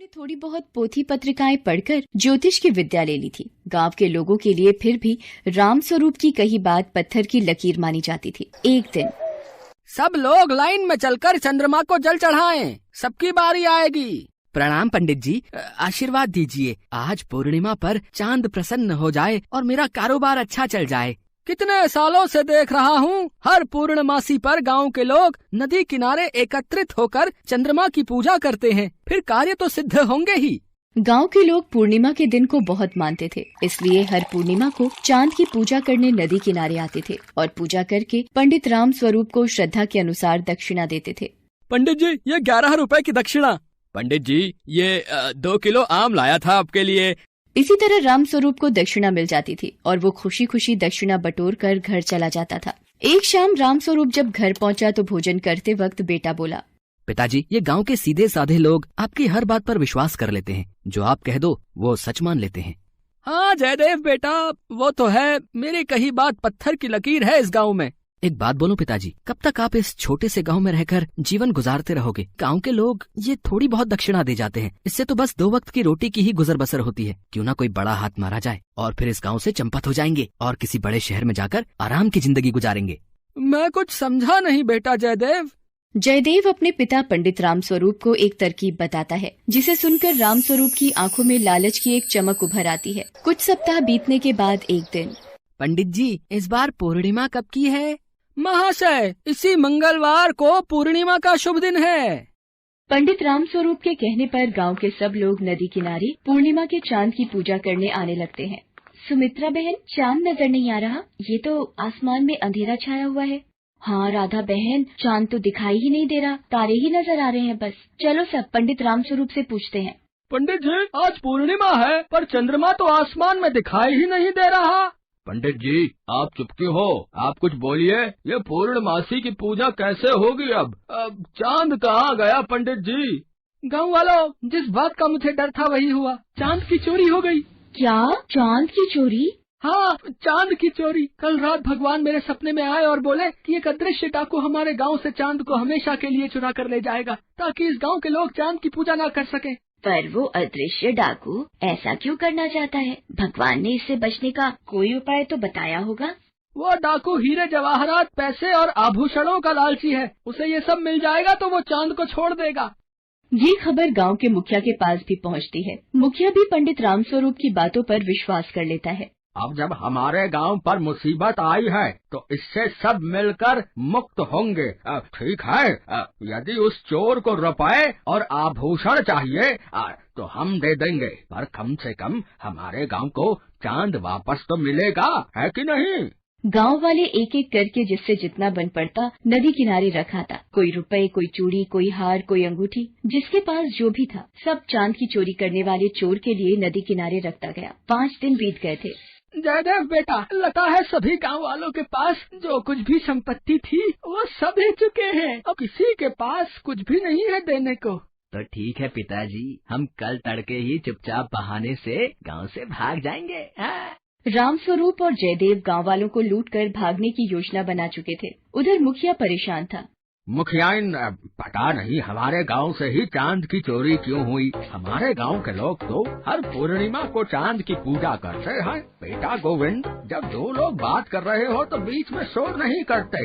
ने थोड़ी बहुत पोथी पत्रिकाएं पढ़कर ज्योतिष की विद्या ले ली थी। गांव के लोगों के लिए फिर भी राम स्वरूप की कही बात पत्थर की लकीर मानी जाती थी। एक दिन सब लोग लाइन में चलकर चंद्रमा को जल चढ़ाएं, सबकी बारी आएगी। प्रणाम पंडित जी, आशीर्वाद दीजिए। आज पूर्णिमा पर चांद प्रसन्न हो जाए और मेरा कारोबार अच्छा चल जाए। कितने सालों से देख रहा हूँ, हर पूर्णमासी पर गांव के लोग नदी किनारे एकत्रित होकर चंद्रमा की पूजा करते हैं, फिर कार्य तो सिद्ध होंगे ही। गांव के लोग पूर्णिमा के दिन को बहुत मानते थे, इसलिए हर पूर्णिमा को चांद की पूजा करने नदी किनारे आते थे और पूजा करके पंडित राम स्वरूप को श्रद्धा के अनुसार दक्षिणा देते थे। पंडित जी, ये 11 रुपए की दक्षिणा। पंडित जी, ये 2 किलो आम लाया था आपके लिए। इसी तरह राम स्वरूप को दक्षिणा मिल जाती थी और वो खुशी खुशी दक्षिणा बटोर कर घर चला जाता था। एक शाम राम स्वरूप जब घर पहुंचा तो भोजन करते वक्त बेटा बोला, पिताजी, ये गांव के सीधे साधे लोग आपकी हर बात पर विश्वास कर लेते हैं। जो आप कह दो वो सच मान लेते हैं। हाँ जयदेव बेटा, वो तो है, मेरी कही बात पत्थर की लकीर है इस गांव में। एक बात बोलो पिताजी, कब तक आप इस छोटे से गांव में रहकर जीवन गुजारते रहोगे? गांव के लोग ये थोड़ी बहुत दक्षिणा दे जाते हैं, इससे तो बस 2 वक्त की रोटी की ही गुजर बसर होती है। क्यों ना कोई बड़ा हाथ मारा जाए और फिर इस गांव से चंपत हो जाएंगे और किसी बड़े शहर में जाकर आराम की जिंदगी गुजारेंगे। मैं कुछ समझा नहीं बेटा जयदेव। जयदेव अपने पिता पंडित राम स्वरूप को एक तरकीब बताता है, जिसे सुनकर राम स्वरूप की आंखों में लालच की एक चमक उभर आती है। कुछ सप्ताह बीतने के बाद एक दिन, पंडित जी, इस बार पूर्णिमा कब की है? महाशय, इसी मंगलवार को पूर्णिमा का शुभ दिन है। पंडित राम स्वरूप के कहने पर गांव के सब लोग नदी किनारे पूर्णिमा के चांद की पूजा करने आने लगते हैं। सुमित्रा बहन, चांद नजर नहीं आ रहा, ये तो आसमान में अंधेरा छाया हुआ है। हाँ राधा बहन, चांद तो दिखाई ही नहीं दे रहा, तारे ही नजर आ रहे हैं बस। चलो सब पंडित राम स्वरूप से पूछते हैं। पंडित जी, आज पूर्णिमा है पर चंद्रमा तो आसमान में दिखाई ही नहीं दे रहा। पंडित जी, आप चुप क्यों हो? आप कुछ बोलिए। ये पूर्णमासी की पूजा कैसे होगी अब चांद कहाँ गया पंडित जी? गाँव वालों, जिस बात का मुझे डर था वही हुआ, चांद की चोरी हो गई। क्या? चांद की चोरी? हाँ, चांद की चोरी। कल रात भगवान मेरे सपने में आए और बोले कि एक अदृश्य डाकू हमारे गांव से चांद को हमेशा के लिए चुरा कर ले जाएगा, ताकि इस गांव के लोग चांद की पूजा ना कर सके। पर वो अदृश्य डाकू ऐसा क्यों करना चाहता है? भगवान ने इससे बचने का कोई उपाय तो बताया होगा। वो डाकू हीरे जवाहरात, पैसे और आभूषणों का लालची है। उसे ये सब मिल जाएगा तो वो चांद को छोड़ देगा। ये खबर गांव के मुखिया के पास भी पहुंचती है। मुखिया भी पंडित राम स्वरूप की बातों पर विश्वास कर लेता है। अब जब हमारे गांव पर मुसीबत आई है तो इससे सब मिलकर मुक्त होंगे। ठीक है, यदि उस चोर को रुपए और आभूषण चाहिए तो हम दे देंगे, पर कम से कम हमारे गांव को चांद वापस तो मिलेगा, है कि नहीं? गांव वाले एक एक करके जिससे जितना बन पड़ता नदी किनारे रखा था। कोई रुपए, कोई चूड़ी, कोई हार, कोई अंगूठी, जिसके पास जो भी था सब चांद की चोरी करने वाले चोर के लिए नदी किनारे रखता गया। 5 दिन बीत गए थे। जयदेव बेटा, लगता है सभी गांव वालों के पास जो कुछ भी संपत्ति थी वो सब दे चुके हैं। अब किसी के पास कुछ भी नहीं है देने को। तो ठीक है पिताजी, हम कल तड़के ही चुपचाप बहाने से गांव से भाग जाएंगे। राम स्वरूप और जयदेव गांव वालों को लूटकर भागने की योजना बना चुके थे। उधर मुखिया परेशान था। मुखियाइन, पता नहीं हमारे गांव से ही चांद की चोरी क्यों हुई। हमारे गांव के लोग तो हर पूर्णिमा को चांद की पूजा करते हैं। बेटा गोविंद, जब 2 लोग बात कर रहे हो तो बीच में शोर नहीं करते।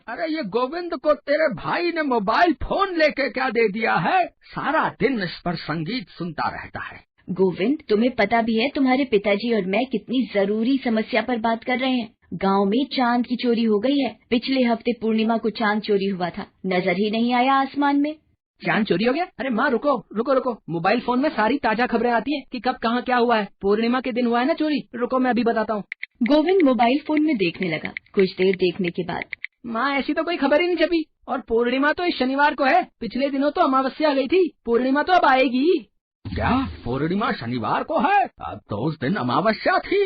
अरे ये गोविंद को तेरे भाई ने मोबाइल फोन लेके क्या दे दिया है? सारा दिन इस पर संगीत सुनता रहता है। गोविंद, तुम्हें पता भी है तुम्हारे पिताजी और मैं कितनी जरूरी समस्या पर बात कर रहे हैं। गांव में चांद की चोरी हो गई है। पिछले हफ्ते पूर्णिमा को चांद चोरी हुआ था, नजर ही नहीं आया आसमान में। चांद चोरी हो गया? अरे माँ रुको रुको रुको, मोबाइल फोन में सारी ताजा खबरें आती हैं कि कब कहाँ क्या हुआ है। पूर्णिमा के दिन हुआ है ना चोरी? रुको मैं अभी बताता हूँ। गोविंद मोबाइल फोन में देखने लगा। कुछ देर देखने के बाद, माँ ऐसी तो कोई खबर ही नहीं छपी, और पूर्णिमा तो इस शनिवार को है। पिछले दिनों तो अमावस्या गई थी, पूर्णिमा तो अब आएगी। क्या पूर्णिमा शनिवार को है? अब तो उस दिन अमावस्या थी।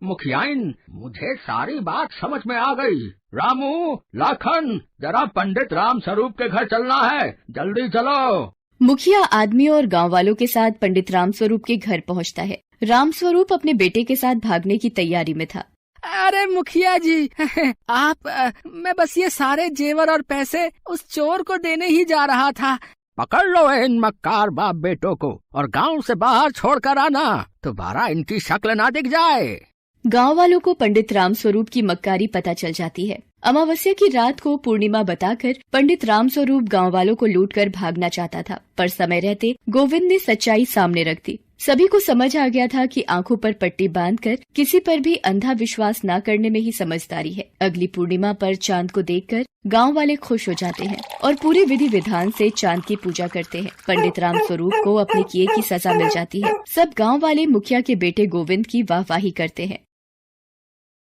मुखियाइन, मुझे सारी बात समझ में आ गई। रामू, लाखन, जरा पंडित राम स्वरूप के घर चलना है, जल्दी चलो। मुखिया आदमी और गांव वालों के साथ पंडित राम स्वरूप के घर पहुंचता है। राम स्वरूप अपने बेटे के साथ भागने की तैयारी में था। अरे मुखिया जी, मैं बस ये सारे जेवर और पैसे उस चोर को देने ही जा रहा था। पकड़ लो इन मक्कार बाप बेटों को और गांव से बाहर छोड़कर आना, दोबारा इनकी शक्ल ना दिख जाए। गांव वालों को पंडित रामस्वरूप की मक्कारी पता चल जाती है। अमावस्या की रात को पूर्णिमा बताकर पंडित रामस्वरूप गांव वालों को लूटकर भागना चाहता था, पर समय रहते गोविंद ने सच्चाई सामने रख दी। सभी को समझ आ गया था कि आंखों पर पट्टी बांधकर किसी पर भी अंधा विश्वास न करने में ही समझदारी है। अगली पूर्णिमा पर चांद को देखकर गांव वाले खुश हो जाते हैं और पूरे विधि विधान से चांद की पूजा करते हैं। पंडित रामस्वरूप को अपने किए की सजा मिल जाती है। सब गांव वाले मुखिया के बेटे गोविंद की वाहवाही करते हैं।